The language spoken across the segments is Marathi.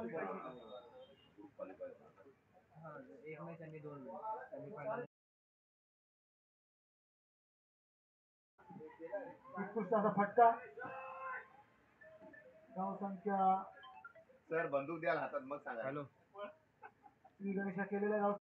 हाँ, एक मैच आणि दोन मॅच सेमीफायनल. उत्कृष्ट असा फटका धावसंख्या सर बंदूक द्याल हातात मग सांगा. हॅलो श्री गणेशा केलेल्या धाव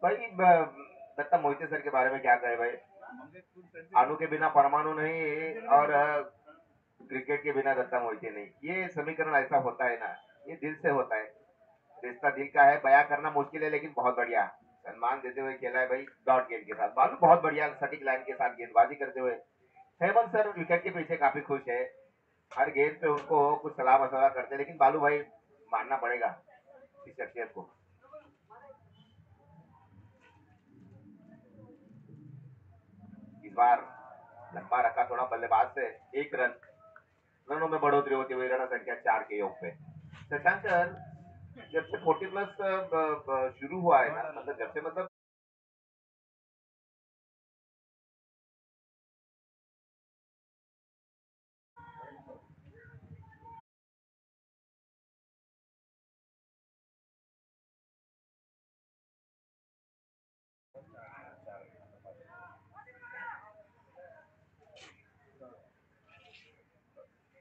भाई दत्ता मोहिते सर के बारे में क्या कहे भाई. अणु के बिना परमाणु नहीं और क्रिकेट के बिना दत्ता मोहिते नहीं. ये समीकरण ऐसा होता है ना, ये दिल से होता है. रिश्ता दिल का है, बयां करना मुश्किल है लेकिन बहुत बढ़िया सम्मान देते हुए खेला है भाई. डॉट गेंद के साथ बालू बहुत बढ़िया सटीक लाइन के साथ गेंदबाजी करते हुए. हेमंत सर विकेट के पीछे काफी खुश है. हर गेंद पे उनको कुछ सलाह मशवरा करते हैं, लेकिन बालू भाई मानना पड़ेगा इस शख्सियत को. इस बार लंबा रखा थोड़ा बल्लेबाज से. एक रनों में बढ़ोतरी होती हुई रन संख्या 4 के योग पे. शशांक सर जब से 40 प्लस शुरू हुआ है ना, मतलब जब से मतलब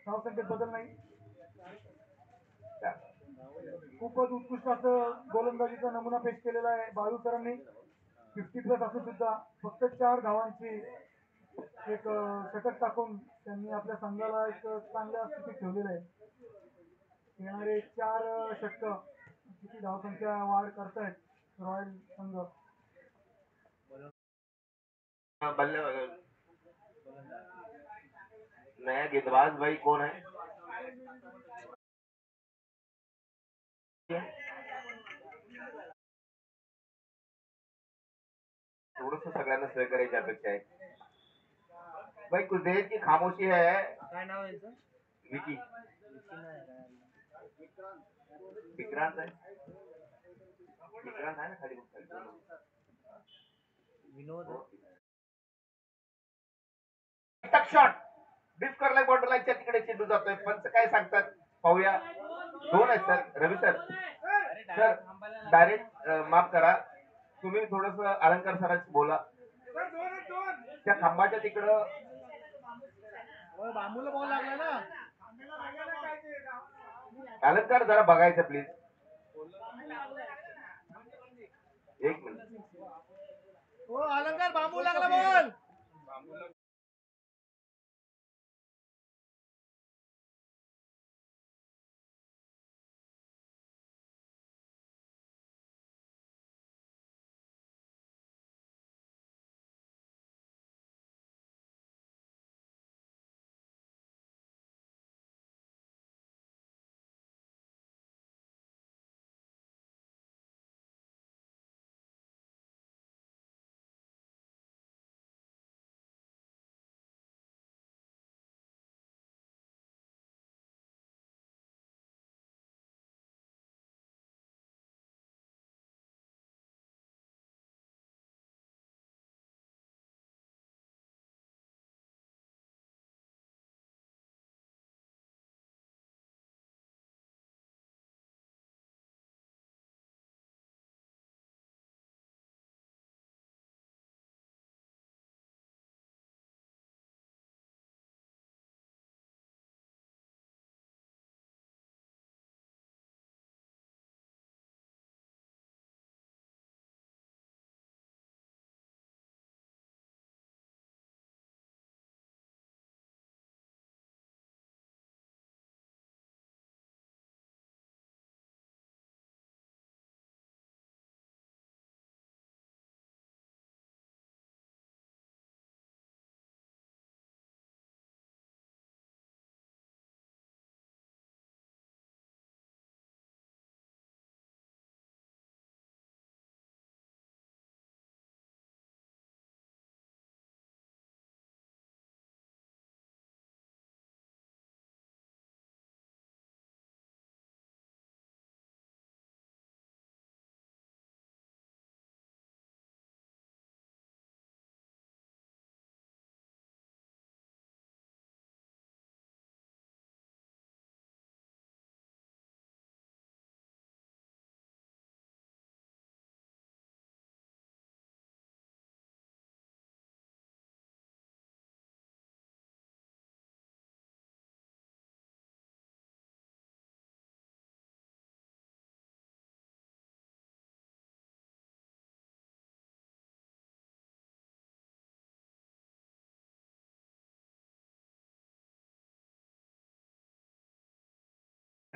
धावसंख्येत बदल नाही. खूपच उत्कृष्ट असं गोलंदाजीचा नमुना पेश केलेला आहे बाळूकरांनी. 50 प्लस असून सुद्धा फक्त 4 धावांची एक षटक टाकून त्यांनी आपल्या संघाला एक चांगल्या स्थितीत ठेवलेलं आहे. येणारे 4 षटक किती धावसंख्या वाढ करतायत रॉयल संघ. बल्ले नया गेंदबाज भाई कौन है. थोडस सगळ्यांना सहकार्याची अपेक्षा आहे. भाई कुछ देर की खामोशी है. काय नाव आहे यांचं? विकी विकी नाही आहे. विक्रांत है. विक्रांत है ना खाली विनोद टक शॉट डिफ करलाय बॉर्डर लाईनच्या तिकडे चेंडू जातोय. पंच काय सांगतात पाहूया. 2 आहेत सर. रवी सर सर डायरेक्ट माफ करा, तुम्ही थोडस अलंकार सरांशी बोला. त्या खांबाच्या तिकडं बांबूला बॉल लागला ना. अलंकार जरा बघायचं प्लीज. एक मिनिट. हो अलंकार बांबू लागला बॉल.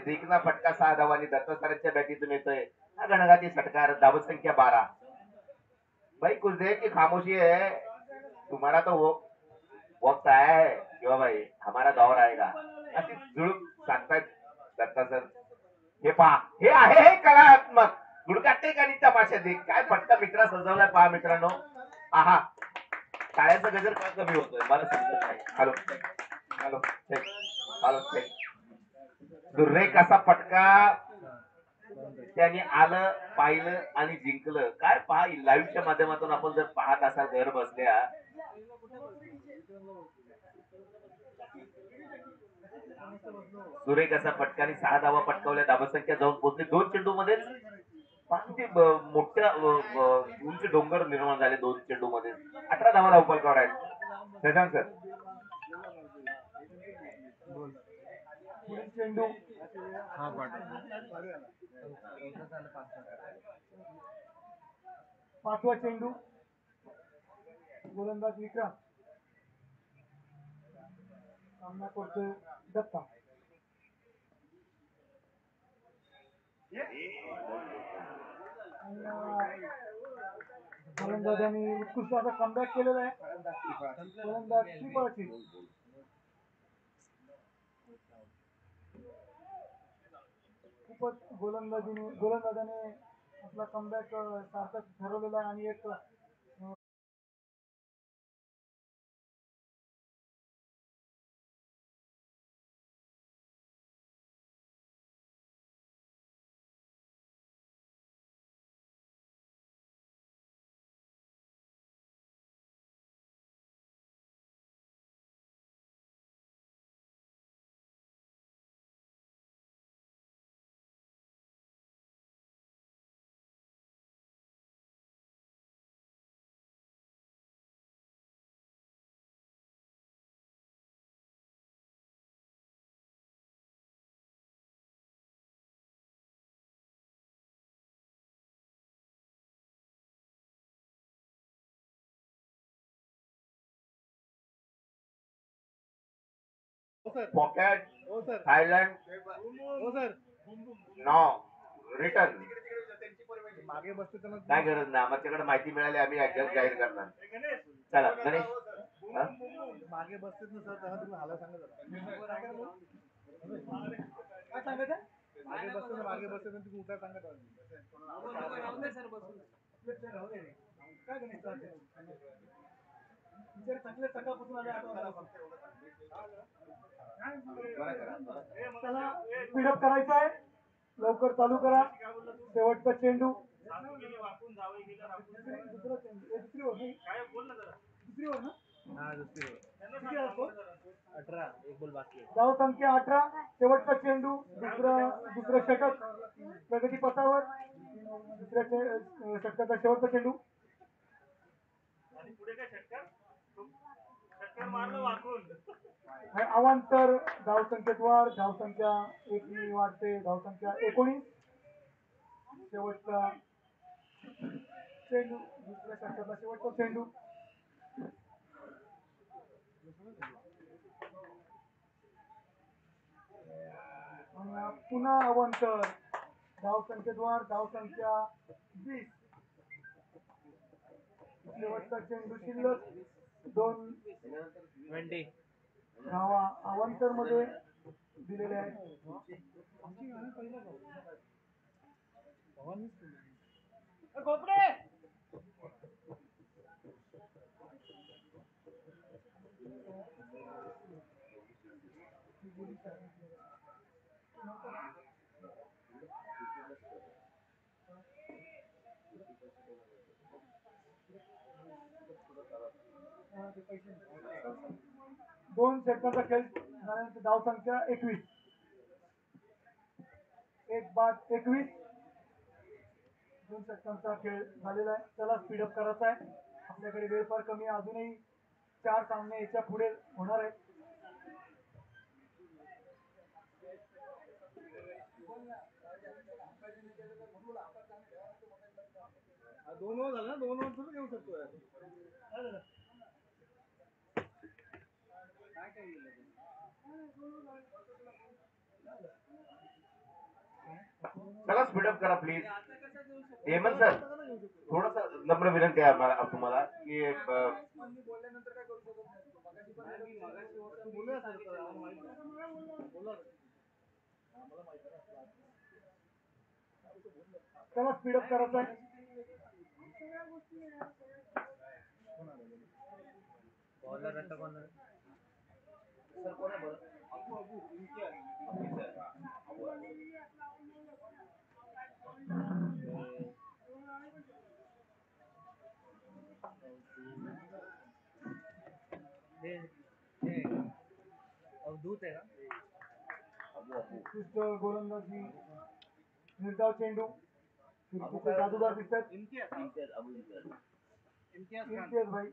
देखना फटका 6 धावांनी दत्ता सरांच्या बॅटीतून येतोय हा गणगाती षटकार धावत संख्या 12. भाई कुछ देर की खामोशी है तुम्हारा तो वो वक्त आया है किंवा भाई हमारा दौर आएगा अशी जुळूक सांगतायत दत्ता सर. हे पहा हे आहे हे कलात्मक गुडकाटे आणि तमाशाचे काय फटका मित्रा सजवलाय पहा मित्रांनो. आहा टाळ्याचा गजर का कमी होतोय मला समजत नाही. Hello hello check hello check. दुर्रेख असा फटका त्यांनी आलं पाहिलं आणि जिंकलं. काय पहा लाईव्हच्या माध्यमातून आपण जर पाहत असाल घर बसल्या सुरेख असा फटकाने 6 धावा पटकावल्या. धावसंख्या जाऊन पोहोचली 2 चेंडू मध्ये. मोठ्या उंच डोंगर निर्माण झाले 2 चेंडू मध्ये. 18 धावा धावपलकावर आहेत. शशांक सर पुढील चेंडू हा पाचवा चेंडू गोलंदाज विक्रम सामना करतोय दत्ता. गोलंदाजांनी उत्कृष्ट असा कमबॅक केलेला आहे. गोलंदाज त्रिफळाची खूपच गोलंदाजाने आपला कमबॅक सार्थक ठरवलेला आहे आणि एक पॉकेट थायलंड नो रिटर्न. मागे बसतो काय गरज नाही आमच्याकडे माहिती मिळाली आम्ही ऍडजस्ट जाहीर करणार. चला गणेश मागे बसतेत ना सर त्यांना तुम्ही हाला सांगा काय सांगायचं मागे बसते तुम्ही उठा सांगा काय गणेश चांगले सकाळपासून आले त्याला स्पीडअप करायचं आहे. लवकर चालू करा. शेवटचा चेंडू दुसरी ओव्हर ना धाव संख्या 18. शेवटचा चेंडू दुसरं षटक प्रगती पथावर. दुसऱ्या षटकाचा शेवटचा चेंडू अवांतर धावसंख्येत वाढ. धावसंख्या 1 वाढते. धावसंख्या 19. शेवटचा चेंडू दुसऱ्या षटकाचा शेवटचा चेंडू पुन्हा अवांतर. धावसंख्येत वाढ. धावसंख्या 20. शेवटचा चेंडू शिल्लक 2 धावा अवांतर मध्ये दिलेले आहेत. दोन षटकांचा खेळ झाल्यानंतर धाव संख्या 21. 1-21. दोन षटकांचा खेळ झालेला आहे. त्याला स्पीडअप करायचा आहे. आपल्याकडे वेळ फार कमी आहे. अजूनही 4 सामने याच्या पुढे होणार आहेत. दोन ओव्हर झालं ना. 2 ओव्हर थोडं घेऊ शकतो काय चला स्पीडअप करा प्लीज. हेमंत सर, थोडस नम्र विनंती आहे आम्हाला तुम्हाला की बोलल्यानंतर काय करू शकत नाही. बोलूया सर, बोला. त्याला स्पीडअप करायचं आहे. बॉलर आता कोण आहे? सर कोण आहे बरं? हे अवधूत आहे का? उत्कृष्ट गोलंदाजी, निर्धाव चेंडू, फिरकीचे जादूगार दिसतात. इम्तियाज भाई.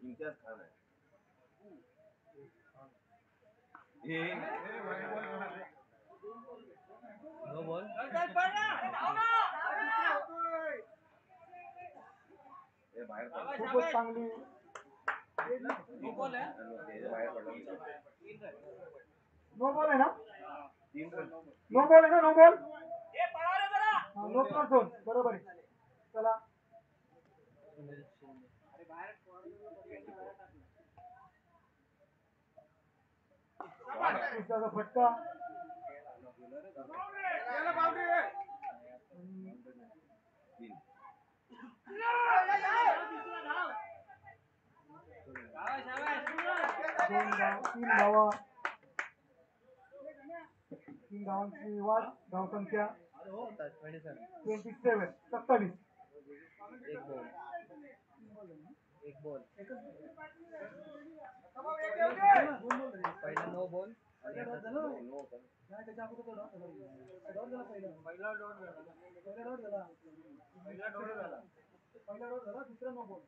No ball. खूपच चांगली. नो बॉल आहे ना? नो बॉल आहे ना? No ball. No cross zone, बरोबर आहे. चला उत्कृष्टाचा फटका. तीन धावांची वाढ. धावसंख्या 27. एक बॉल. पहिला नो बॉल. दुसरा नो बॉल.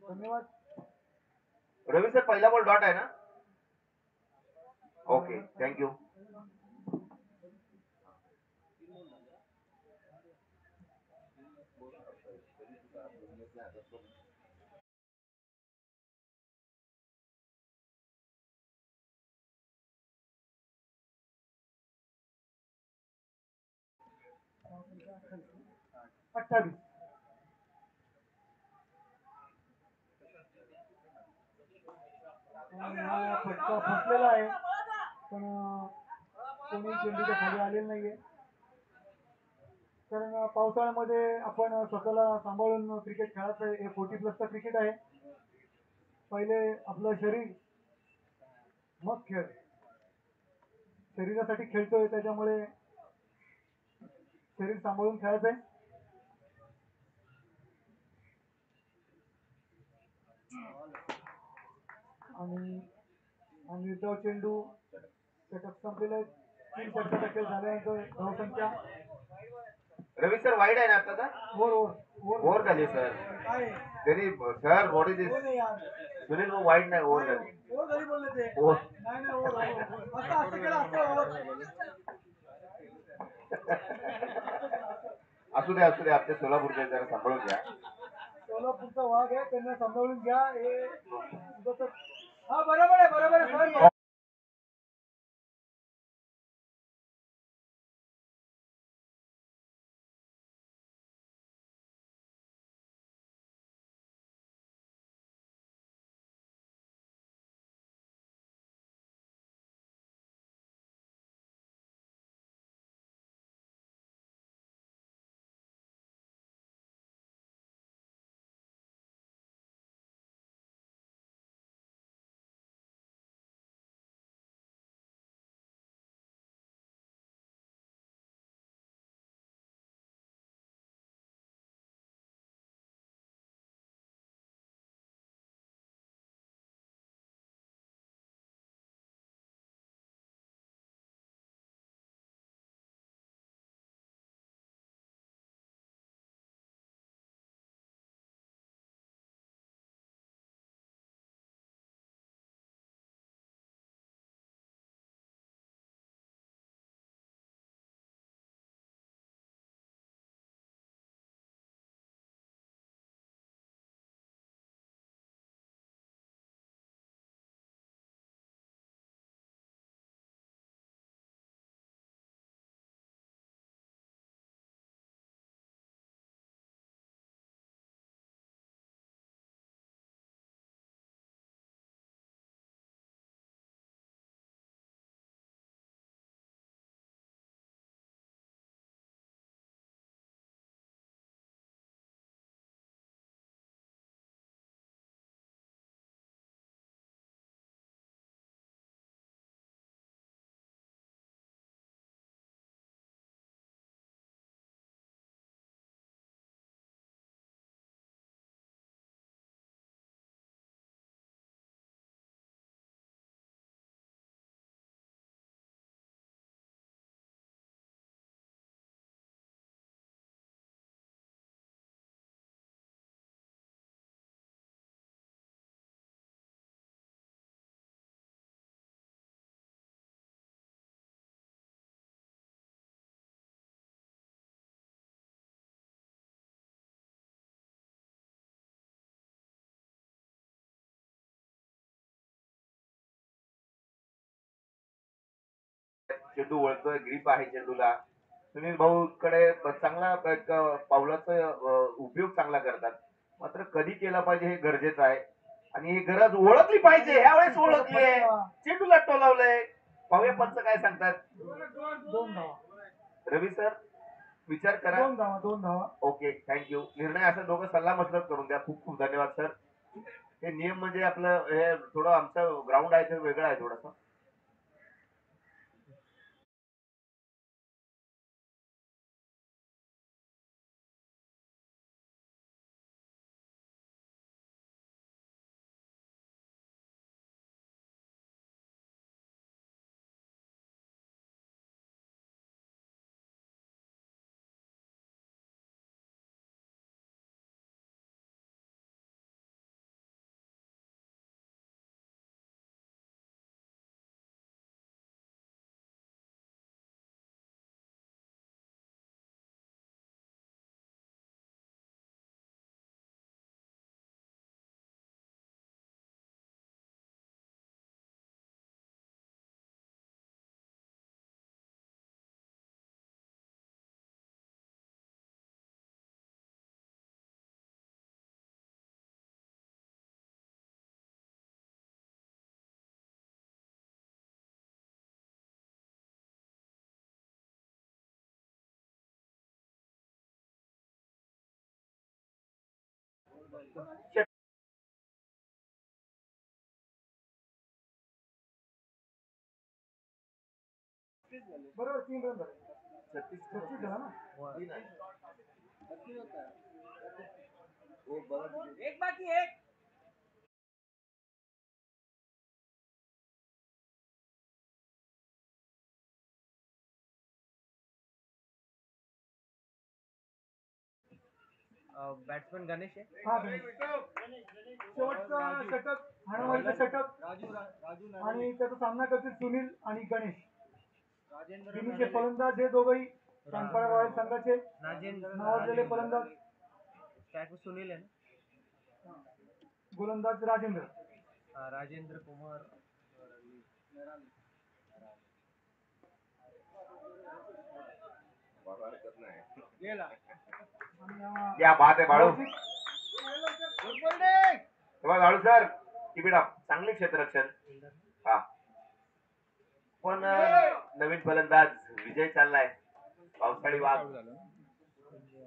धन्यवाद. रवी सर, पहिला बॉल डॉट आहे ना? Okay, thank you. अठ्ठावीस. फटका फसलेला आहे, पण कोणी चेंडूच्या खाली आलेलं नाहीये. कारण पावसाळ्यामध्ये आपण स्वतःला सांभाळून क्रिकेट खेळायचं आहे. हे 40+ क्रिकेट आहे. पहिले आपलं शरीर, मग खेळ. शरीरासाठी खेळतोय, त्याच्यामुळे शरीर सांभाळून खेळायचंय. आणि निर्धाव चेंडू षटक संपलेला आहे. 3 षटकाचा खेळ झाल्यानंतर धावसंख्या. रवी सर, वाईड आहे ना आता? ओव्हर झाली सर. तरी सर, व्हॉट इज दिस? सुनील, वो वाईड नाही, ओव्हर झाली. असू दे आपल्या सोलापूरचे जरा सांभाळून घ्या. सोलापूरचा वाघ आहे, त्यांना सांभाळून घ्या. हा, बरोबर आहे. चेंडू वळतोय, ग्रीप आहे चेंडूला. सुनील भाऊ कडे चांगला एक पावलाचा उपयोग चांगला करतात. मात्र कधी केला पाहिजे हे गरजेचं आहे आणि ही गरज ओळखली पाहिजे. ह्यावेळेस ओळखली आहे, चेंडूला टोलावलंय. पाहूया पंच काय सांगतात. 2 धावा. रवी सर विचार करा. 2 धावा. Okay, thank you. निर्णय असं दोघं सल्ला मसलत करून द्या. खूप खूप धन्यवाद सर. हे नियम म्हणजे आपलं हे थोडं आमचं ग्राउंड आहे ते वेगळं आहे थोडंसं. बरोबर 3 रन झाले. 36 झाला ना. एक बाकी एक. बॅट्समन गणेश आहे. हा गणेश. शेवटचा षटक हाणामारीचं षटक आणि त्याचा सामना करतील सुनील आणि गणेश. गिनीचे फलंदाज हे दोघंही चांदपाडा रॉयल संघाचे नावाजलेले फलंदाज. सुनील आहे ना. गोलंदाज राजेंद्र. राजेंद्र कुमार. क्या बात आहे बाळू. बाळू सर कीप चांगले क्षेत्ररक्षण. हा पण नवीन फलंदाज विजय चाललाय. पावसाळी वाघ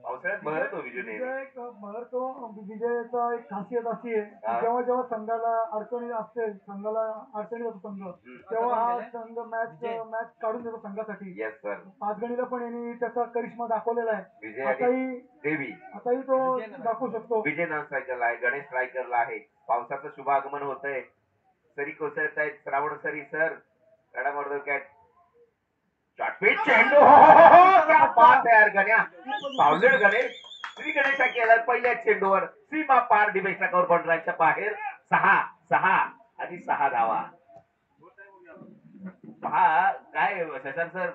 पावसाळ्यात बहरतो विजय. बहरतो. विजयाचा एक खासियत अशी आहे जेव्हा जेव्हा संघाला अडचणी असते, संघाला अडचणी होतो संघ, तेव्हा हा संघ मॅच काढून देतो संघासाठी. 5 गणीला पण यांनी त्याचा करिश्मा दाखवलेला आहे. आताही तो दाखवू शकतो. विजय नॉन स्ट्रायकरला आहे, गणेश स्ट्रायकरला आहे. पावसाचं शुभागमन होतंय. सरी कोसळत आहेत. श्रावण सरी सर रडामर्दो कॅट चॉटपीट चेंडू. क्या बात आहे यार गण्या. पावलेर गणेश. श्री गणेशा केला पहिल्या चेंडूवर सीमा पार डिबेक्सच्या कवर बंडराच्या बाहेर. 6 आणि 6 धावा. पहा काय शशांक सर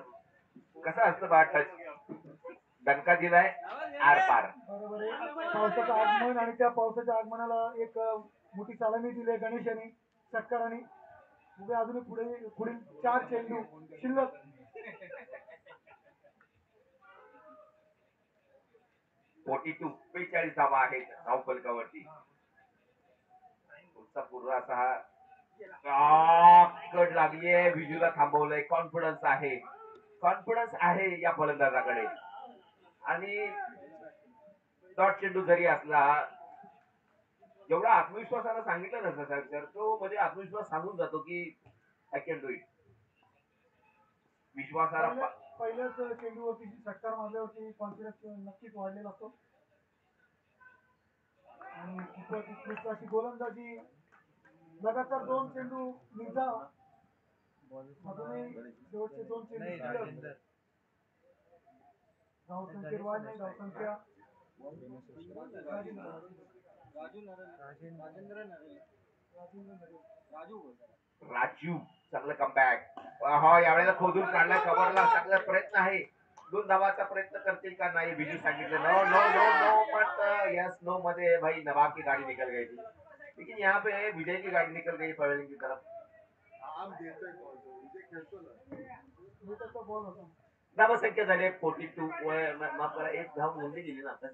कसं असतं बा टच. दणका दिलाय आर पार. बरोबर आहे. पावसाचं आगमन आणि त्या पावसाच्या आगमनाला एक मोठी चालनी दिली आहे गणेश यांनी षटकारांनी. अजून पुढील 4 चेंडू शिल्लक. 42 धावा आहेत धाव फलकावरती. पुढचा पूर्ण असा कट लागलीये. विजूला थांबवलंय. कॉन्फिडन्स आहे या फलंदाजाकडे. आणि डॉट चेंडू जरी असला एवढा आत्मविश्वासानं सांगितलं नसतं साहेब सर, तो म्हणजे आत्मविश्वास सांगून जातो की आय कॅन डू इट. विश्वासाला पहिल्याच चेंडूवरती षटकार मारल्यावरती कॉन्फिडन्स नक्कीच वाढलेला असतो. आणि खूपच उत्कृष्ट अशी गोलंदाजी. लगातार 2 चेंडू निर्धा. अजूनही शेवटचे 2 चेंडू. धावसंख्येत वाढ नाही. धावसंख्या राजू चांगलं कमबॅक. हा यावेळेला खोदून काढला कव्हरला. चांगला प्रयत्न आहे. 2 धावाचा प्रयत्न करतील का नाही. बिजू सांगितलं no no no no but yes no मध्ये भाई नवाब की गाड़ी निकल गई थी, लेकिन यहाँ पे विजय की गाड़ी निकल गई पवेलियन की तरफ. मी त्याचा बॉल होता. धावसंख्या झाली 42 माफ करा एक धाव नोंदली गेली ना आता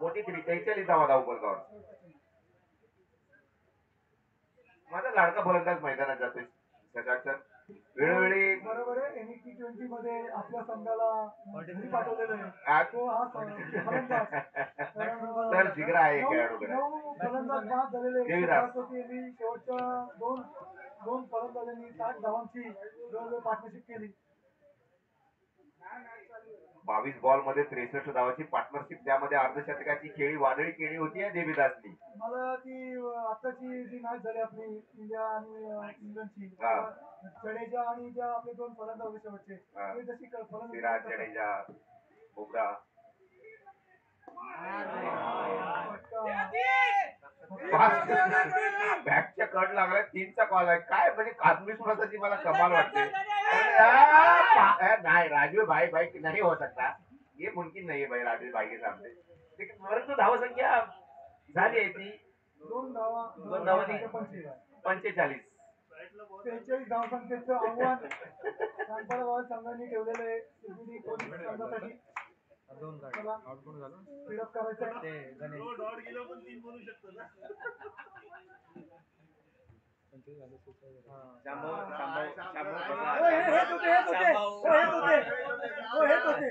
43 43 धावा धावपलकावर माझा लाडका फलंदाज मैदानात जातोय सकाळचा वेळोवेळी बरोबर आहे. यांनी T20 मध्ये आपल्या संघाला घरी पाठवलेलं आहे. आज तो हा फलंदाज. कारण, तर जिगरा आहे नऊ खेळाडूकडे फलंदाज बाद झालेले देवीदास. होते. यांनी शेवटच्या दोन फलंदाजांनी 60 धावांची जवळजवळ पार्टनरशिप केली. 22 बॉल मध्ये 63 धावाची पार्टनरशिप त्यामध्ये अर्धशतकाची खेळी वादळी केली होती या देवीदासनी मला ती आताची जी मॅच झाली आपली इंडिया आणि इंग्लंडची, हा. जडेजा आणि ज्या आपले दोन फलंदाज होते शेवटचे, हा. ते जशी सिराज जडेजा बुमरा बॅटच्या कट लागलाय 3चा कॉल आहे काय म्हणजे आत्मविश्वासाची मला कमाल वाटते नहीं राजू भाई भाई नहीं हो सकता ये मुमकिन नहीं है भाई राजू भाई के सामने लेकिन परंतु धाव संख्या झाली आहे ती दोन धावा 45 43 धावसंख्येचं आव्हान कानपाडा संघाने ठेवलेलं आहे CBD कोणी संघासाठी. दोन चला, आउट कोण झालं स्पीडअप करायचं आहे. ते गणेश शांभव शांभव हो, हेच होते.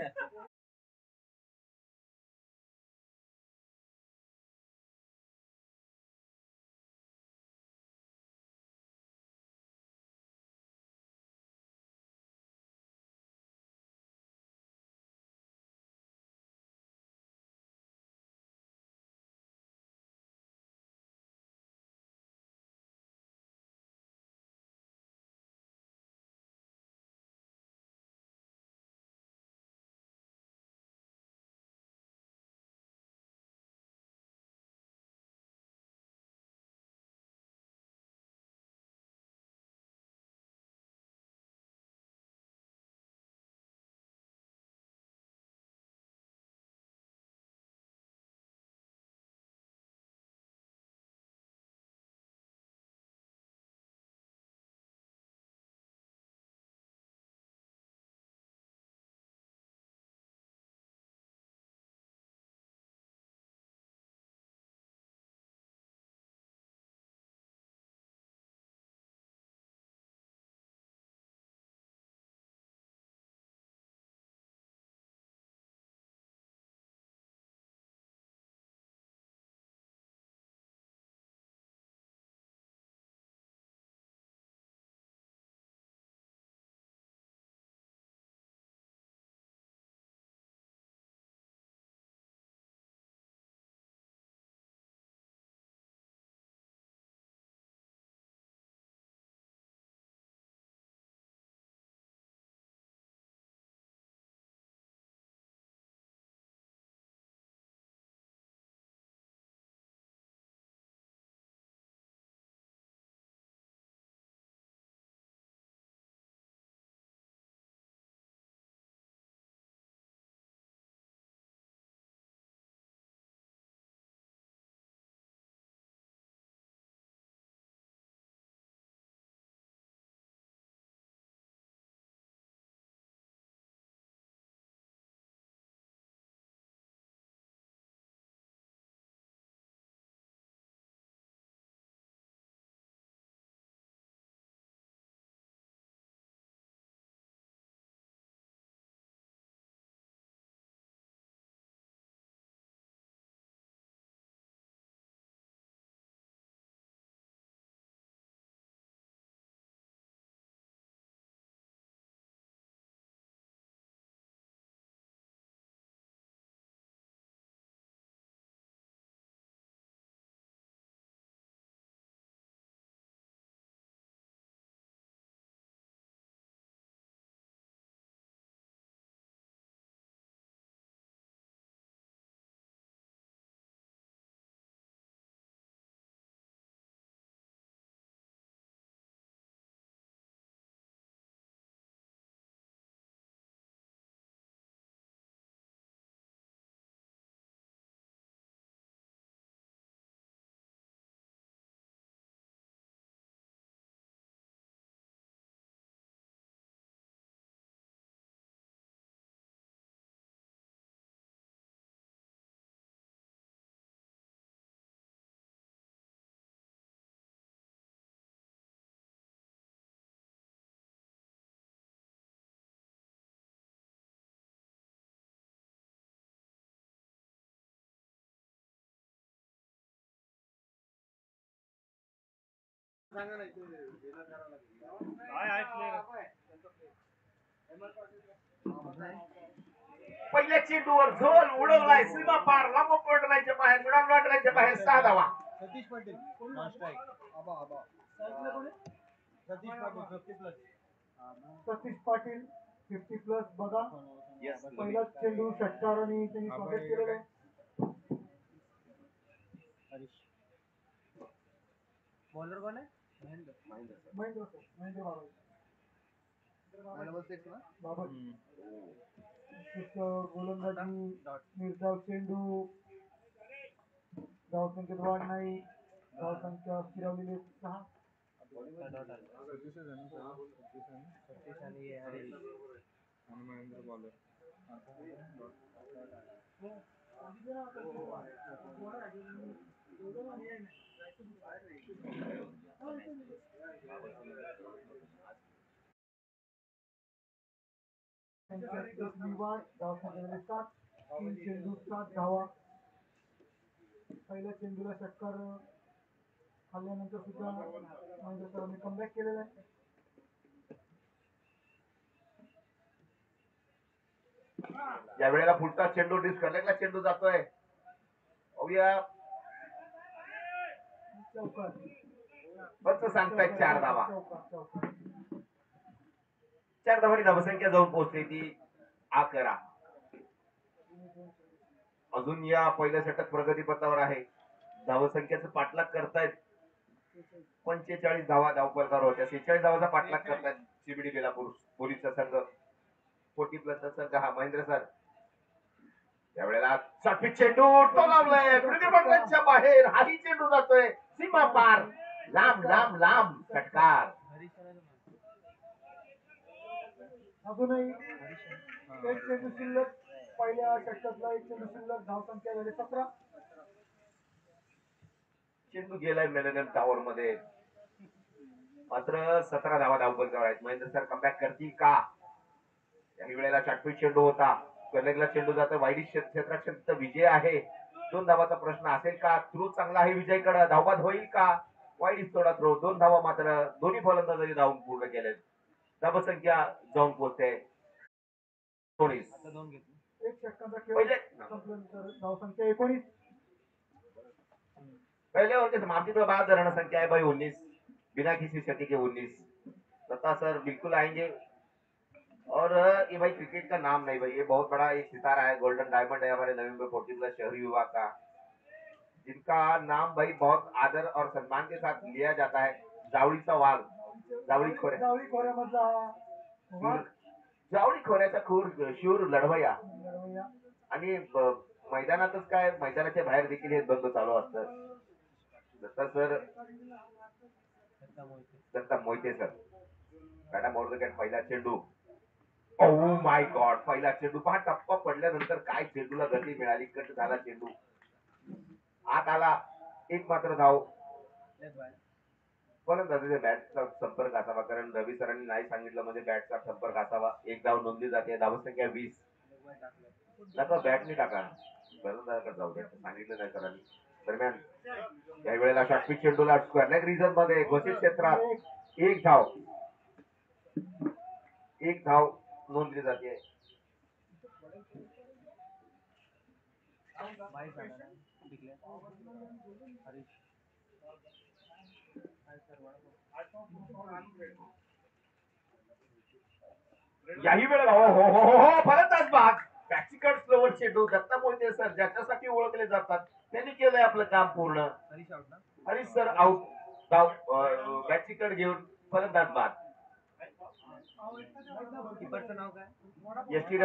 पहिल्या चेंडूवर झोल उडवलाय, सीमा पार, लांब पडलायच्या बाहेर, मिडॉन लॉटराच्या बाहेर 6 धावा. Satish Patil non strike. Aba Aba Satish Patil 50 plus. Satish Patil 50 plus बघा. Yes. पहिलाच चेंडू षटकाराने त्यांनी स्वागत केलेलं आहे. हरीश बॉलर कोण आहे? महेंद्र बाबर. गोलंदाजी निर्धाव चेंडू. धावसंख्येत वाढ नाही. धावसंख्या स्थिरावलेली 6. सतीश आणि हरीश महेंद्र बॉलर. वाढ. धावसंख्येमध्ये 7. 3 चेंडू 7 धावा. पहिल्या चेंडूला षटकार खाल्ल्यानंतर सुद्धा महेंद्र सरांनी कमबॅक केलेला आहे. ज्या वेळेला फुटता चेंडू डिस्कनेक्टला चेंडू जातोय. पाहूया चौकार. फक्त सांगतायत 4 धावा. चौकार. 4 धावांनी धावसंख्या जाऊन पोहोचली ती 11. अजून या पहिल्या षटक प्रगतीपथावर आहे. धावसंख्येचं पाठलाग करतायत. 45 धावा धावपलकार होत्या. 46 धावाचा पाठलाग करतायत सीबीडी बेलापूर पोलीसचा संघ. 40 प्लसचा संघ हा महेंद्र सर. त्यावेळेला शॉर्टपिच चेंडू टोलावलाय प्रतिबंधाच्या बाहेर. हाही चेंडू जातोय सीमा पार, लांब लांब लांब षटकार. अजूनही एक चेंडू शिल्लक. पहिल्या षटकातला एक चेंडू शिल्लक. धावसंख्या झाली 17. चेंडू गेलाय मिलेनियम टॉवर मध्ये. मात्र 17 धावा धावपलकार आहेत. महेंद्र सर कमबॅक करतील का? काही वेळेला शॉर्टपिच चेंडू होता. कर्लेगला चेंडू जातो. वाईडी क्षेत्रात विजय आहे. 2 धावाचा प्रश्न असेल का? थ्रो चांगला आहे विजयकडे. धावबाद होईल का? वाईडीच थोडा थ्रो. 2 धावा मात्र दोन्ही फलंदाजांनी धावून पूर्ण केले. धावसंख्या जाऊन पोहोचते 19. आता 2 घेतले. एक षटकांचा खेळ पहिले संपल्यानंतर धावसंख्या 19. पहले ओवर की समाप्ति के बाद रन संख्या है भाई 19. बिना किसी क्षति के 19. लता सर बिल्कुल आएंगे. और ये भाई क्रिकेट का नाम नहीं भाई, ये बहुत बड़ा एक सितारा है. गोल्डन डायमंड है हमारे नवी मुंबई 40 शहरी युवा का, जिनका नाम भाई बहुत आदर और सम्मान के साथ लिया जाता है. जावळीचा वाघ. जावळी खोऱ्यामधला वाघ. जावळी खोऱ्याचा शूर लढवया. लढवय्या. आणि मैदानातच काय, मैदानाच्या बाहेर देखील हे द्वंद्व चालू असतात. Datta sir, Datta Mohite sir. Madam of the cat. पहिला चेंडू. Oh my god. पहिला चेंडू पहा. टप्पा पडल्यानंतर काय चेंडूला गती मिळाली. कट झाला चेंडू. आत आला. एक मात्र धाव. फलंदाजाच्या बॅटचा संपर्क असावा, कारण रवी सरांनी नाही सांगितलं म्हणजे बॅटचा संपर्क असावा. एक धाव नोंदली जाते. धावसंख्या 20. नका बॅटने टाका. फलंदाजाकडे जाऊ द्या, सांगितलं नाही सरांनी. दरम्यान या वेळेला शॉर्टपिच चेंडूला स्क्वेअर रिझन मध्ये घोषित क्षेत्रात एक धाव नोंदली जाते. याही वेळेला हो हो हो हो फलंदाज बाद. प्रॅक्टिकल स्लोवर चेंडू. दत्ता मोहिते सर ज्याच्यासाठी ओळखले जातात त्यांनी केलंय आपलं काम पूर्ण. Harish sir out. धाव प्रॅक्टिकल घेऊन फलंदाज बाद. कीपरचं नाव काय? एसटी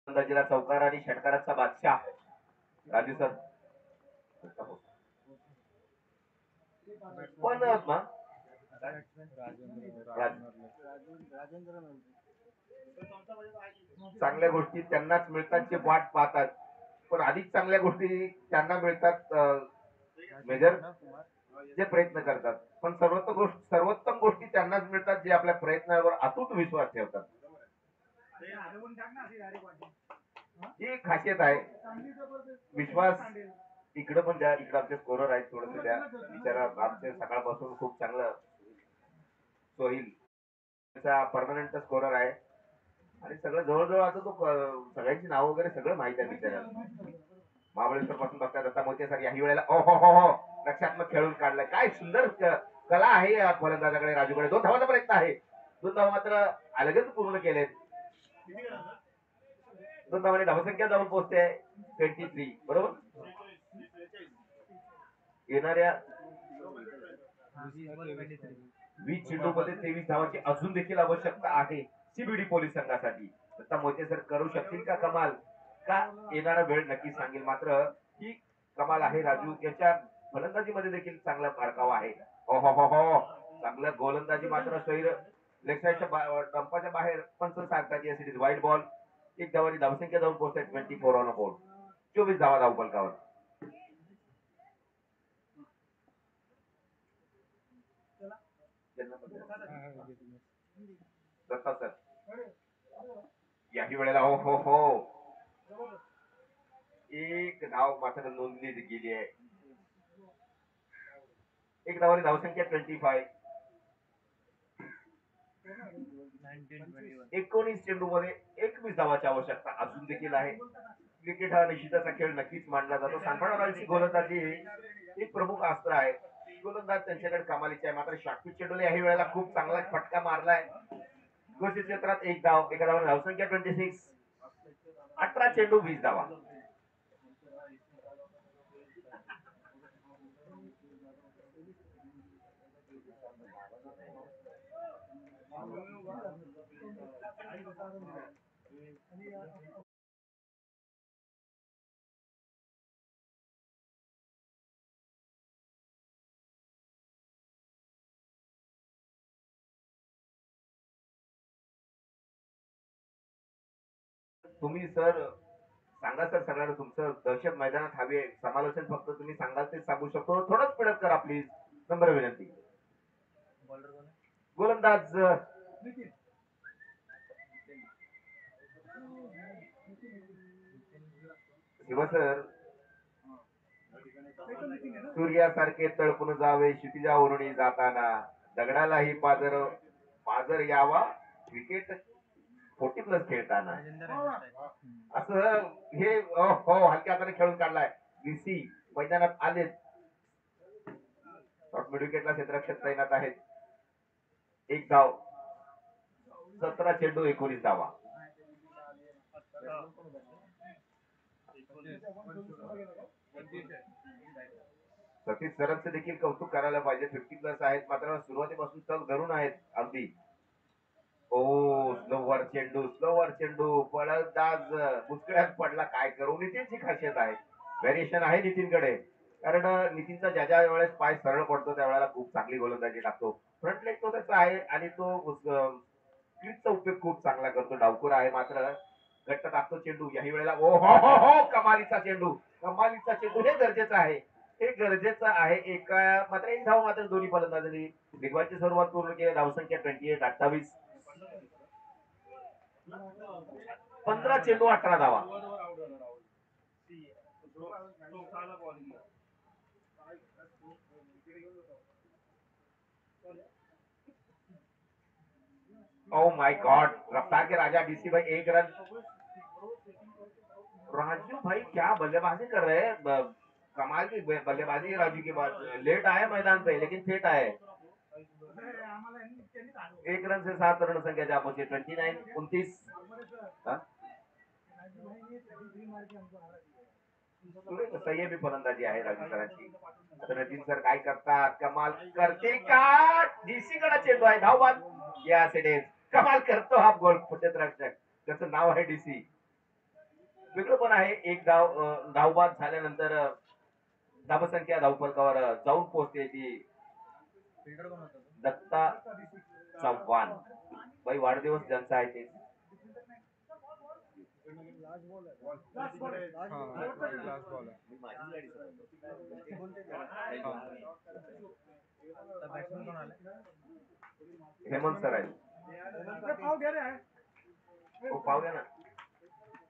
फलंदाजीला चौकार आणि षटकाराचा बादशाह राजू सर. पण चांगल्या गोष्टी त्यांनाच मिळतात जे वाट पाहतात, पण अधिक चांगल्या गोष्टी त्यांना मिळतात मेजर जे प्रयत्न करतात. पण सर्वोत्तम गोष्टी त्यांनाच मिळतात जे आपल्या प्रयत्नावर अतूट विश्वास ठेवतात. ही खासियत आहे. विश्वास इकडं पण द्या, इकडं आमचे स्कोरर आहेत थोडस द्या. बिचारा आमचे सकाळपासून खूप चांगलं सोहिल परमनंट स्कोरर आहे आणि सगळं जवळजवळ आता तो सगळ्यांची नाव वगैरे सगळं माहित आहे बिचाऱ्याला. महाबळेश्वर पासून बघता दत्ता मोहिते सर याही वेळेला ओ हो हो हो लक्षात्मक खेळून काढलं. काय सुंदर कला आहे या फलंदाजाकडे, राजूकडे. 2 धावांचा प्रयत्न आहे, 2 धावा मात्र अलगद पूर्ण केलेत. 2 धावांनी धावसंख्या जाऊन पोहोचते 23 बरोबर. येणाऱ्या 20 चेंडूमध्ये 23 धावांची अजून देखील आवश्यकता आहे सीबीडी पोलीस संघासाठी. दत्ता मोहिते सर करू शकतील का कमाल, का येणारा वेळ नक्की सांगेल. मात्र ही कमाल आहे राजू, याच्या फलंदाजीमध्ये देखील चांगला बारकावा आहे. हो हो हो हो चांगलं गोलंदाजी मात्र सैर लेग साईडच्या डंपाच्या बाहेर पंच सांगतात या सिरीज वाईट बॉल. 1 धावांनी धावसंख्या जाऊन पोहोचते 24 ऑन बोर्ड. 24 धावा धावफलकावर. दत्ता सर याही वेळेला हो हो हो 1 धाव मात्र नोंदली गेली आहे. 1 धावांनी धावसंख्या 25. 19 चेंडू मध्ये 21 धावाची आवश्यकता अजून देखील आहे. क्रिकेट हा निश्चिताचा खेळ नक्कीच मानला जातो. सांडपाडा गोलंदाजी एक प्रमुख अस्त्र आहे. गोलंदाज त्यांच्याकडे कमालीचे आहे. मात्र शॉर्टपिच चेंडूला याही वेळेला खूप चांगला फटका मारलाय. घोषित क्षेत्रात 1 धाव, 1 धावांनी धावसंख्या 26. 18 चेंडू 20 धावा. तुम्ही सर सांगा सर सगळ्यांना तुमचं दहशत मैदानात हवी आहे. समालोचन फक्त तुम्ही सांगाल ते सांगू शकतो. थोडंच स्पीडअप करा प्लीज, नंबर विनंती. गोलंदाज शिव सर सूर्यासारखे तळपून जावे क्षितिजावरुणी जाताना, दगडालाही पाजर यावा क्रिकेट 40+ खेळताना. असं हे हो हलक्या हाताने खेळून काढलाय. डीसी मैदानात आलेत. शॉर्ट मिड विकेटला क्षेत्ररक्षक तैनात आहेत. 1 धाव, 17 चेंडू 19 धावा. सतीश सरांचं देखील कौतुक करायला पाहिजे. 50+ आहेत, मात्र सुरुवातीपासून तग धरून आहेत अगदी. ओ स्लोवर चेंडू फलंदाज मुचकळ्यात पडला. काय करू. नितीनची खासियत आहे, व्हेरिएशन आहे नितीनकडे. कारण नितीनचा ज्या वेळेस पाय सरळ पडतो त्यावेळेला खूप चांगली गोलंदाजी टाकतो. फ्रंट लेग तो त्याचा आहे आणि तो क्लिपचा उपयोग खूप चांगला करतो. डावखुरा आहे, मात्र घट्ट टाकतो चेंडू. याही वेळेला ओ हो हो हो कमालीचा चेंडू. हे गरजेचं आहे, हे गरजेचं आहे. मात्र 1 धाव मात्र दोन्ही फलंदाजांनी दिग्वाची सुरुवात पूर्ण केली. धावसंख्या 28. 15 चेंडू 18 धावा. ओ माय गॉड, रफ्तार के राजा डीसी भाई 1 रन. राजू भाई क्या बल्लेबाजी कर रहे हैं, कमाल की बल्लेबाजी राजू के बाद. लेट आए मैदान पे लेकिन फिट आए. 1 रन से 7 रन संख्या जा पहुंची. 29. संयमी फलंदाजी आहे राजू सरांची. आता नितीन सर काय करतात, कमाल करते का. डीसी कडे चेंडू आहे. धावबाद या सिरीज. कमाल करतो हा गोल क्षेत्ररक्षक, त्याचं नाव आहे डीसी. वेगळं पण आहे. 1 धावबाद झाल्यानंतर धावसंख्या धावफलकावर जाऊन पोहोचते ती दत्ता चव्हाण. बाई वाढदिवस ज्यांचा आहे ते. हेमंत सर आहे. हो पाहूया ना.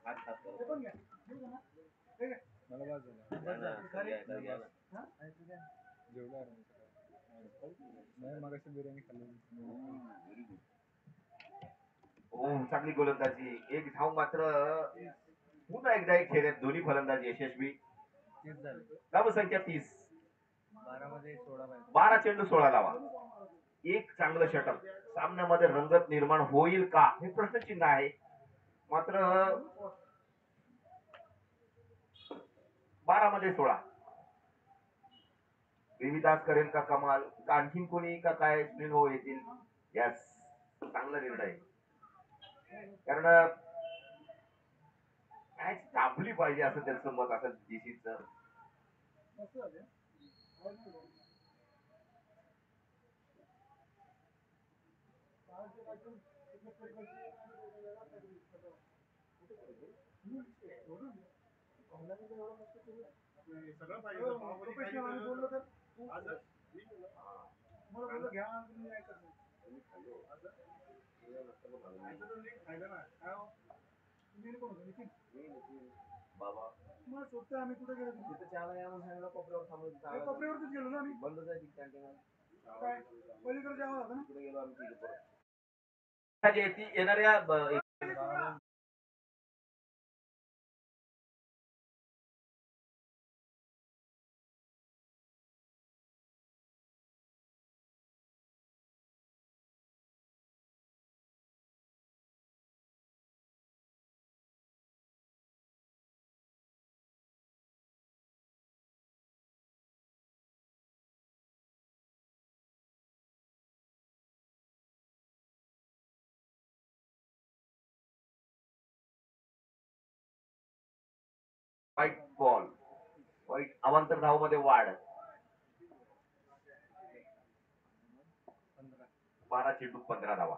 ते पण घ्या. घेऊ का ना? हे घ्या. मला बाद झाला. हा? आणि तू घ्या. जेवलो आहे मी सकाळी. नाही मगाशी बिर्याणी खाल्ली. हो चांगली गोलंदाजी. एक धाव मात्र पुन्हा एकदा एक खेळत दोन्ही फलंदाज यशस्वी. 30 झाले. धावसंख्या 30. 12 मध्ये 16 पाहिजे. 12 चेंडू 16 धावा. एक चांगलं षटक. सामन्यामध्ये रंगत निर्माण होईल का हे प्रश्नचिन्ह आहे. मात्र 12 मध्ये 16. देवीदास करेल का कमाल का आणखीन कोणी का काय सुनील भाऊ येतील. यस चांगला निर्णय. कारण मॅच थांबली पाहिजे असं त्यांचं मत असेल डीसीचं. सगळं पाहिजे. प्रोफेशनल आम्ही बोललो तर मला बोललो घ्या तुम्ही ऐकत नाही. खायला ना काय हो? तुम्ही कोण होता? नितीन बाबा मला शोधतोय आम्ही कुठे गेलो तुम्ही? तिथं चहाला या म्हणून सांगितलं, कोपऱ्यावर थांबलो. कोपऱ्यावरतीच गेलो ना आम्ही. बंदच आहे तिथे कॅन्टीन. काय पलीकडे जेवण होतं ना. तिकडे गेलो आम्ही तिथे परत. येणाऱ्या व्हाईट बॉल व्हाईट अवांतर धाव मध्ये वाढ. 12 चेंडू 15 धावा.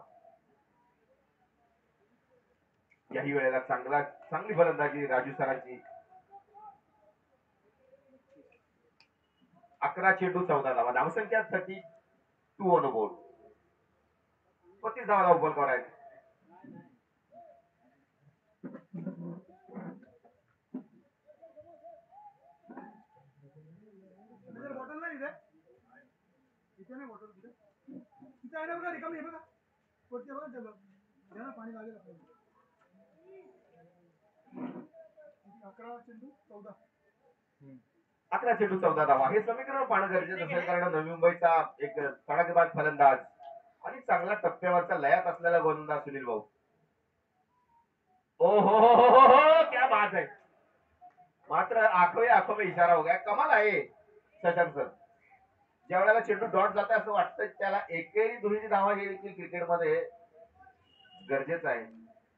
याही वेळेला चांगली फलंदाजी राजू सरांची. 11 चेंडू 14 धावा. धावसंख्या 32 ऑन बोर्ड. 35 धावा धाव बॉल करायचे. बॉटल नाही इथे. इथे नाही बॉटल. तिथे तिथे आहे ना बघा रिकामी आहे बघा. पडते बघा टेबल. घ्या ना पाणी लागेल आपल्याला. 11 चेंडू 14. 11 चेंडू 14 धावा. हे समीकरण पाहणं गरजेचं असेल कारण नवी मुंबईचा एक तडाखेबाज फलंदाज आणि चांगल्या टप्प्यावरचा लयात असलेला गोलंदाज सुनील भाऊ. ओ हो क्या बात है. मात्र आंखों में इशारा हो गया. कमाल आहे शशांक सर. ज्या वेळेला चेंडू डॉट जात असं वाटतं त्याला एकेरी दुहेरी धावा हे देखील क्रिकेटमध्ये गरजेचं आहे.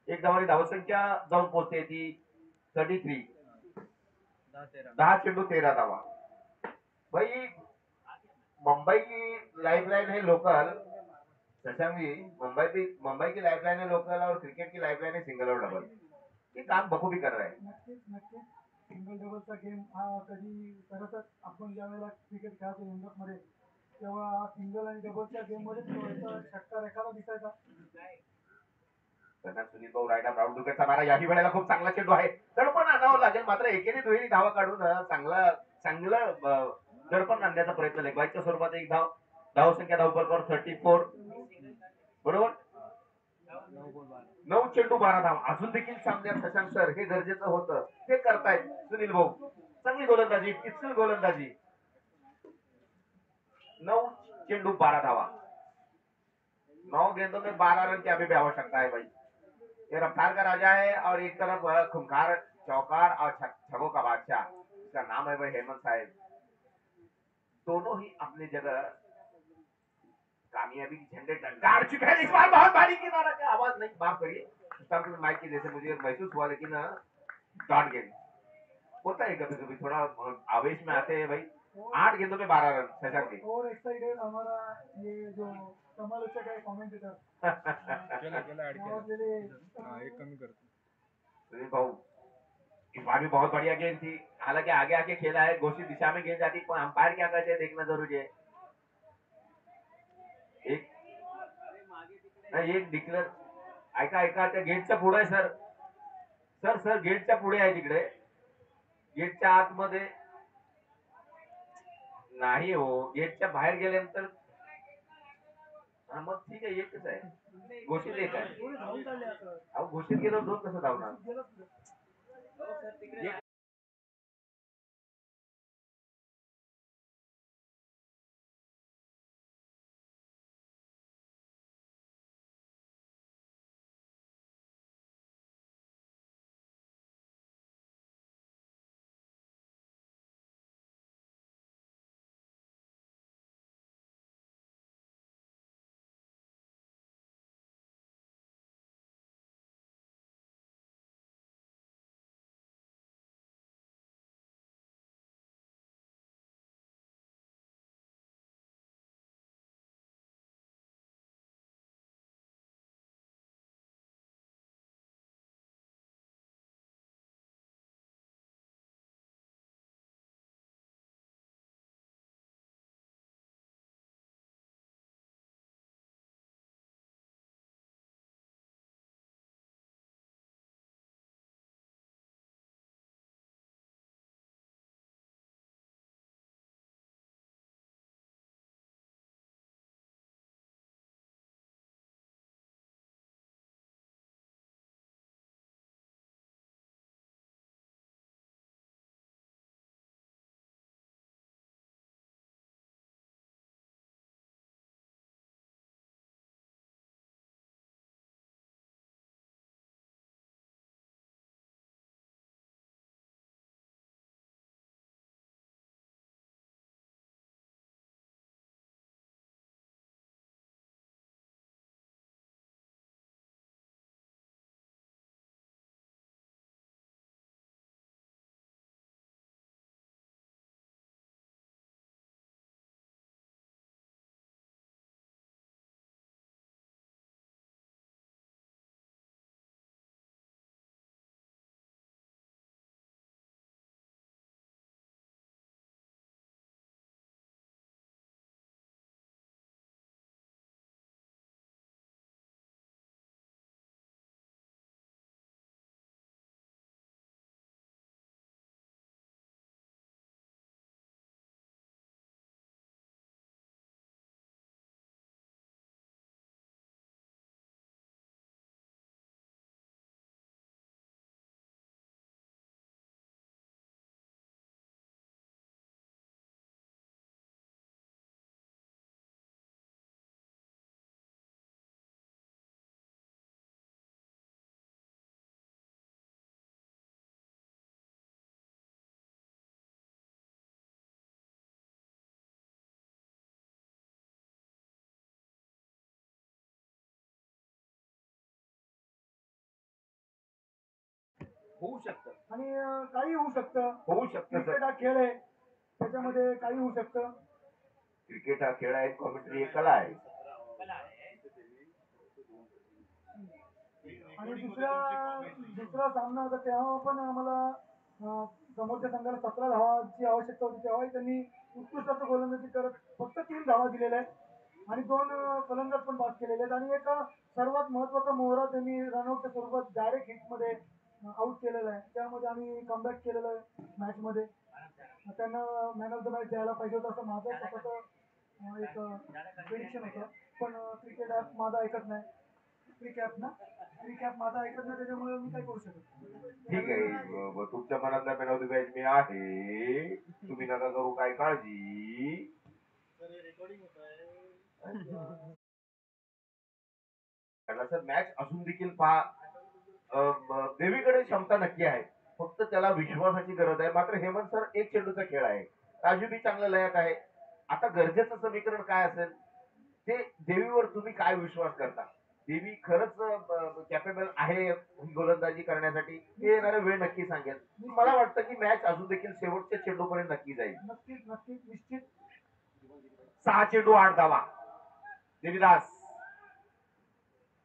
एक धावाची धावसंख्या जाऊन पोहोचते ती 33. 10 चेंडू 13 धावा. भाई मुंबई की लाइफलाइन है लोकल. शशांक जी मुंबई की लाइफलाइन है लोकल और क्रिकेट की लाइफलाइन है सिंगल और डबल. ये काम बखूबी कर रहा है. नक्कीच नक्कीच. सिंगल डबलचा गेम हा कधी खरं तर आपण ज्या वेळेला क्रिकेट खेळायचो इंडोरमध्ये तेव्हा सिंगल आणि डबलच्या गेम मध्ये षटकार एखादा दिसायचा. सुनील भाऊ राईट आर्म राऊंड विकेटचा मारा. याही वेळेला खूप चांगला चेंडू आहे. दडपण आणावं लागेल मात्र एकेरी दुहेरी धावा काढून चांगलं दडपण आणण्याचा प्रयत्न लेगबाईच्या स्वरूपात एक धावसंख्या धावफलकावर 34 बरोबर. 9 चेंडू 12 धावा. अजून देखील सामन्यात शशांक सर हे गरजेचं होतं ते करतायत सुनील भाऊ. चांगली गोलंदाजी टिचल गोलंदाजी. 9 चेंडू 12 धावा. 9 गेंदों में 12 रन की अभी भी आवश्यकता है भाई. ये रफ्तार का राजा है और एक तरफ खूंखार चौकार और छगों का बादशाह. इसका नाम है भाई हेमंत साहब. दोनों ही अपनी जगह कामयाबी की झंडे गाड़ चुके हैं. इस बार बहुत भारी किनारा का आवाज नहीं माफ करिए माइक की जैसे मुझे महसूस हुआ लेकिन डॉट गेंद होता है कभी कभी थोड़ा आवेश में आते हैं भाई. 8 गेंदों में 12 रन शशांक जी. और एक्साइटेड हमारा ये जो समालोचक है कमेंटेटर केला ऐड केला. हां एक कमी करतो. सुनील भाऊ इस बार भी बहुत बढ़िया गेंद थी. हालांकि आगे आके खेला है घोषित दिशा में गेंद जाती पर अंपायर क्या कहते हैं देखना जरूरी है. एक डिक्लेअर ऐका ऐका, त्या गेटच्या पुढे आहे सर. सर सर गेटच्या पुढे आहे तिकडे. गेटच्या आतमध्ये नाही हो, गेटच्या बाहेर गेल्यानंतर. हा मग ठीक आहे, एकच आहे. घोषित एक आहे. कोणी धावून काढले आता. अहो घोषित केलं दोन कसं धावणार. गेलं पुढे. एक होऊ शकतं. आणि काही होऊ शकतं. होऊ शकतं क्रिकेट सर. हा खेळ आहे, त्याच्यामध्ये काही होऊ शकतं. क्रिकेट हा खेळ आहे, कॉमेंट्री एक कला आहे. आणि दुसरा सामना होता तेव्हा पण आम्हाला समोरच्या संघाला 17 धावांची आवश्यकता होती. तेव्हाही त्यांनी उत्कृष्ट असं गोलंदाजी करत फक्त 3 धावा दिलेल्या आहेत आणि 2 फलंदाज पण बाद केलेले आहेत. आणि एक सर्वात महत्वाचा मोहरा त्यांनी रनआउटच्या स्वरूपात डायरेक्ट हिटमध्ये आउट केलेला आहे. त्यामध्ये आम्ही कमबॅक केलेलं आहे मॅच मध्ये. त्यांना मॅन ऑफ द मॅच द्यायला पाहिजे होतं असं माझं स्वतःचं एक प्रेडिक्शन होतं. पण क्रिकेट ॲप माझा ऐकत नाही. क्रिकॅप माझा ऐकत नाही, त्याच्यामुळे मी काय करू शकत. ठीक आहे, तुमच्या मनातला मॅन ऑफ द मॅच मी आहे. तुम्ही नका करू काय काळजी. सर मॅच असून देखील पहा, देवीकडे क्षमता नक्की आहे, फक्त त्याला विश्वासाची गरज आहे. मात्र हेमंत सर एक चेंडूचा खेळ आहे, राजू बी चांगला लयात आहे. आता गरजेचं समीकरण काय असेल ते देवीवर तुम्ही काय विश्वास करता. देवी खरंच कॅपेबल आहे गोलंदाजी करण्यासाठी, हे येणारा वेळ नक्की सांगेल. मला वाटतं की मॅच अजून देखील शेवटच्या चेंडूपर्यंत नक्की जाईल. नक्कीच नक्कीच निश्चित. 6 चेंडू 8 धावा. देवीदास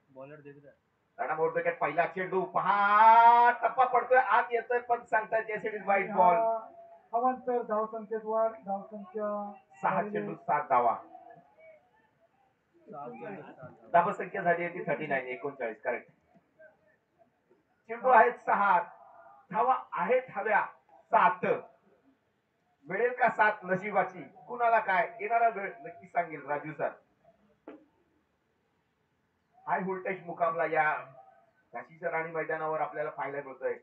बॉलर देवीदास. राणा मोर्दकेट पहिला चेंडू पहा, टप्पा पडतोय, आत येतोय, पण सांगताय जैसे इट इज वाईट बॉल. अवांतर धावसंख्येत वाढ. धावसंख्या 6 चेंडू 7 धावा. धावसंख्या झाली आहे ती 39, 39 करेक्ट. चेंडू आहेत 6, धावा आहेत हव्या 7. मिळेल का 7 नशिबाची? कुणाला काय येणारा वेळ नक्की सांगेल राजू सर. हाय व्होल्टेज मुकाबला या झाशीच्या राणी मैदानावर आपल्याला पाहायला मिळतोय.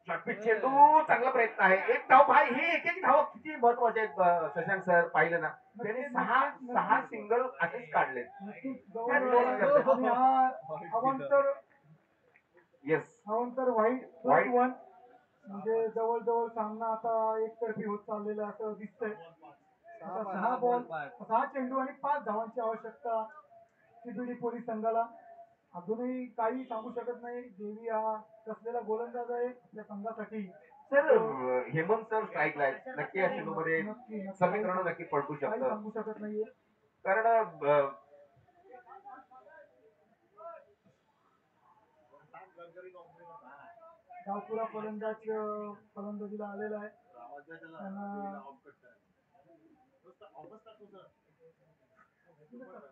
शॉर्टपिच चेंडू, चांगला प्रयत्न आहे. एक धाव भाई, हे एक एक धाव किती महत्वाचे आहेत शशांक सर. पाहिलं ना त्यांनी 6 सिंगल असेच काढले. अवांतर येस अवांतर वाईट वाईट. वन म्हणजे जवळजवळ सामना आता एकतर्फी होत चाललेला असं दिसतंय. आता 6 चेंडू आणि 5 धावांची आवश्यकता सीबीडी पोलीस संघाला. अजूनही काही सांगू शकत नाही. देवी हा कसलेला गोलंदाज आहे आपल्या संघासाठी. सर हेमंत सर स्ट्राईकला आहेत. नक्की या चेंडू मध्ये समीकरण नक्की पलटू काही शकतं. सांगू शकत नाहीये. कारण डावपुरा फलंदाजीला आलेला आहे. त्यांना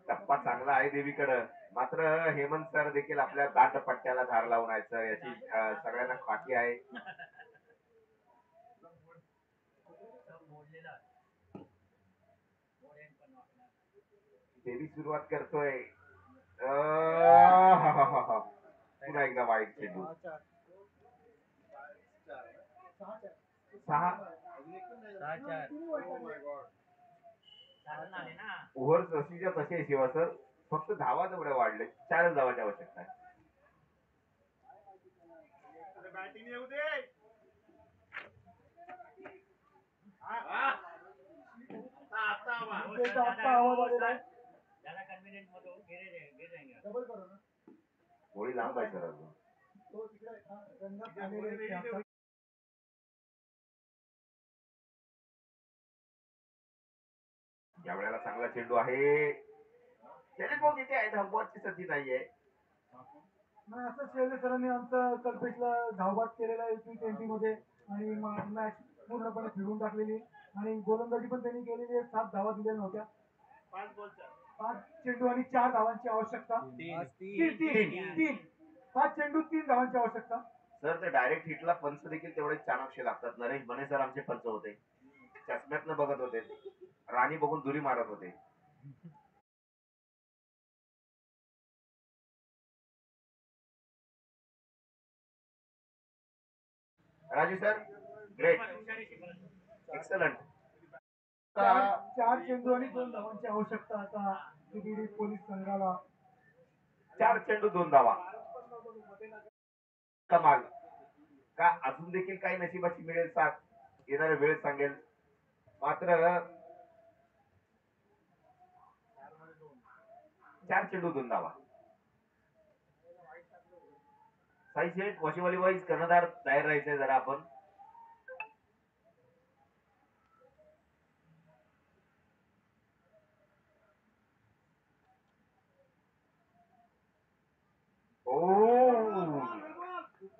टप्पा चांगला आहे देवीकडं. मात्र हेमंत सर देखील आपल्या दाट पट्ट्याला धार लावून आहेत सर, याची सगळ्यांना खात्री आहे. देवी सुरुवात करतोय. पुन्हा एकदा वाईट चेंडू. 6 ओव्हर जशीच्या तसे शिवा सर, फक्त धावा तेवढ्या वाढले. 4 धावाची आवश्यकता आहे. आता आवाज आलेला आहे. डबल करू ना. गोळी लांब आहे सर अजून. तो तिकडे रंगात आलेले आहे. या वेळेला चांगला चेंडू आहे. शैलेश भाऊ तिथे आहे, धावबादची संधी नाहीये. नाही असं शैलेश सरांनी आमचा कल्पेशला धावबाद केलेला आहे T20 मध्ये आणि मॅच पूर्णपणे फिरवून टाकलेली आणि गोलंदाजी पण त्यांनी केलेली आहे. 7 धावा दिलेल्या नव्हत्या. 5 चेंडू आणि 4 धावांची आवश्यकता. 5 चेंडू 3 धावांची आवश्यकता. सर ते डायरेक्ट हिटला पंच देखील तेवढे चाणक्य लागतात. नरेश बने सर आमचे पंच होते. चष्म्यातनं बघत होते, राणी बघून दुरी मारत होते. Raju sir great, excellent. 4 चेंडू आणि 2 धावांची आवश्यकता आता सीबीडी पोलीस संघाला. 4 चेंडू 2 धावा. कमाल का अजून देखील काही नशिबाची मिळेल साथ, येणारा वेळ सांगेल. मात्र 4 चेंडू 2 धावा. साई शेठ वशिवाली वाईज कर्णधार तयार राहायचंय जरा आपण.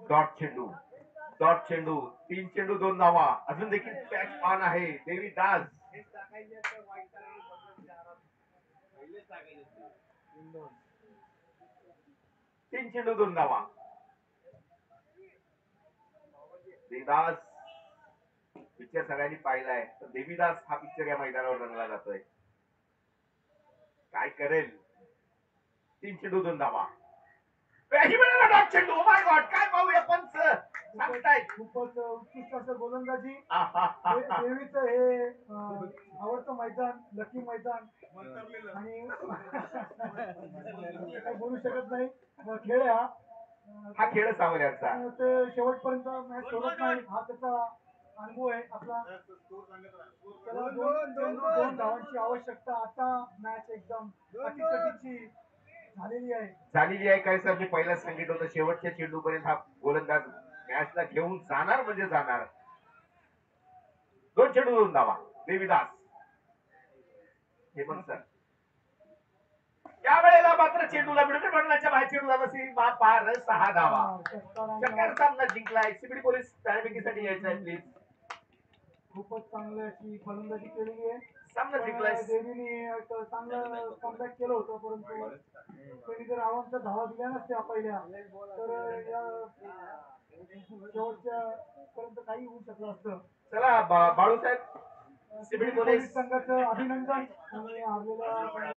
डॉट चेंडू, डॉट चेंडू. 3 चेंडू 2 धावा. अजून देखील कॅच ऑन आहे. देवी दास 3 चेंडू 2 धावा. देवीदास पिक्चर सगळ्यांनी पाहिलाय. तर देवीदास हा पिक्चर या मैदानावर रंगला जातोय. काय करेल. 3 चेंडू 2 धावा. डॉट चेंडू. ओ माय गॉड, काय पाहूया पंच सांगतायत. खूपच उत्कृष्ट असं गोलंदाजी. आहा. देवीचं हे आवडतं मैदान, लकी मैदान आणि काही बोलू शकत नाही. खेळ आहे हा खेळ सावल्यांचा. ते शेवटपर्यंत मॅच सोडत नाही हा त्याचा अनुभव आहे आपला. त्याला 2 धावांची आवश्यकता. आता मॅच एकदम अटीतटीची झालेली आहे. काय सर, मी पहिलाच सांगितलं होतं शेवटच्या चेंडू पर्यंत हा गोलंदाज मॅचला घेऊन जाणार म्हणजे जाणार. 2 चेंडू 2 धावा. देवीदास हेमंत सर. या वेळेला मात्र चेंडूला विडुकी मंडळाच्या बाहेर चेंडू झाला सी पार 6 धावा. चक्कर सामना जिंकलाय. सीबीडी पोलीस टाळेबंदीसाठी यायचं आहे प्लीज. खूपच चांगली अशी फलंदाजी केलेली आहे. सामना जिंकलायस. देवीने एक चांगलं कमबॅक केलं होतं, परंतु त्यांनी जर आव्हानच्या धावा दिल्या नसत्या पहिल्या तर या शेवटच्या पर्यंत काही होऊ शकलं असतं. चला बाळूसाहेब, सिबडी पोलीस पोलीस संघाचं अभिनंदन आणि हारलेल्या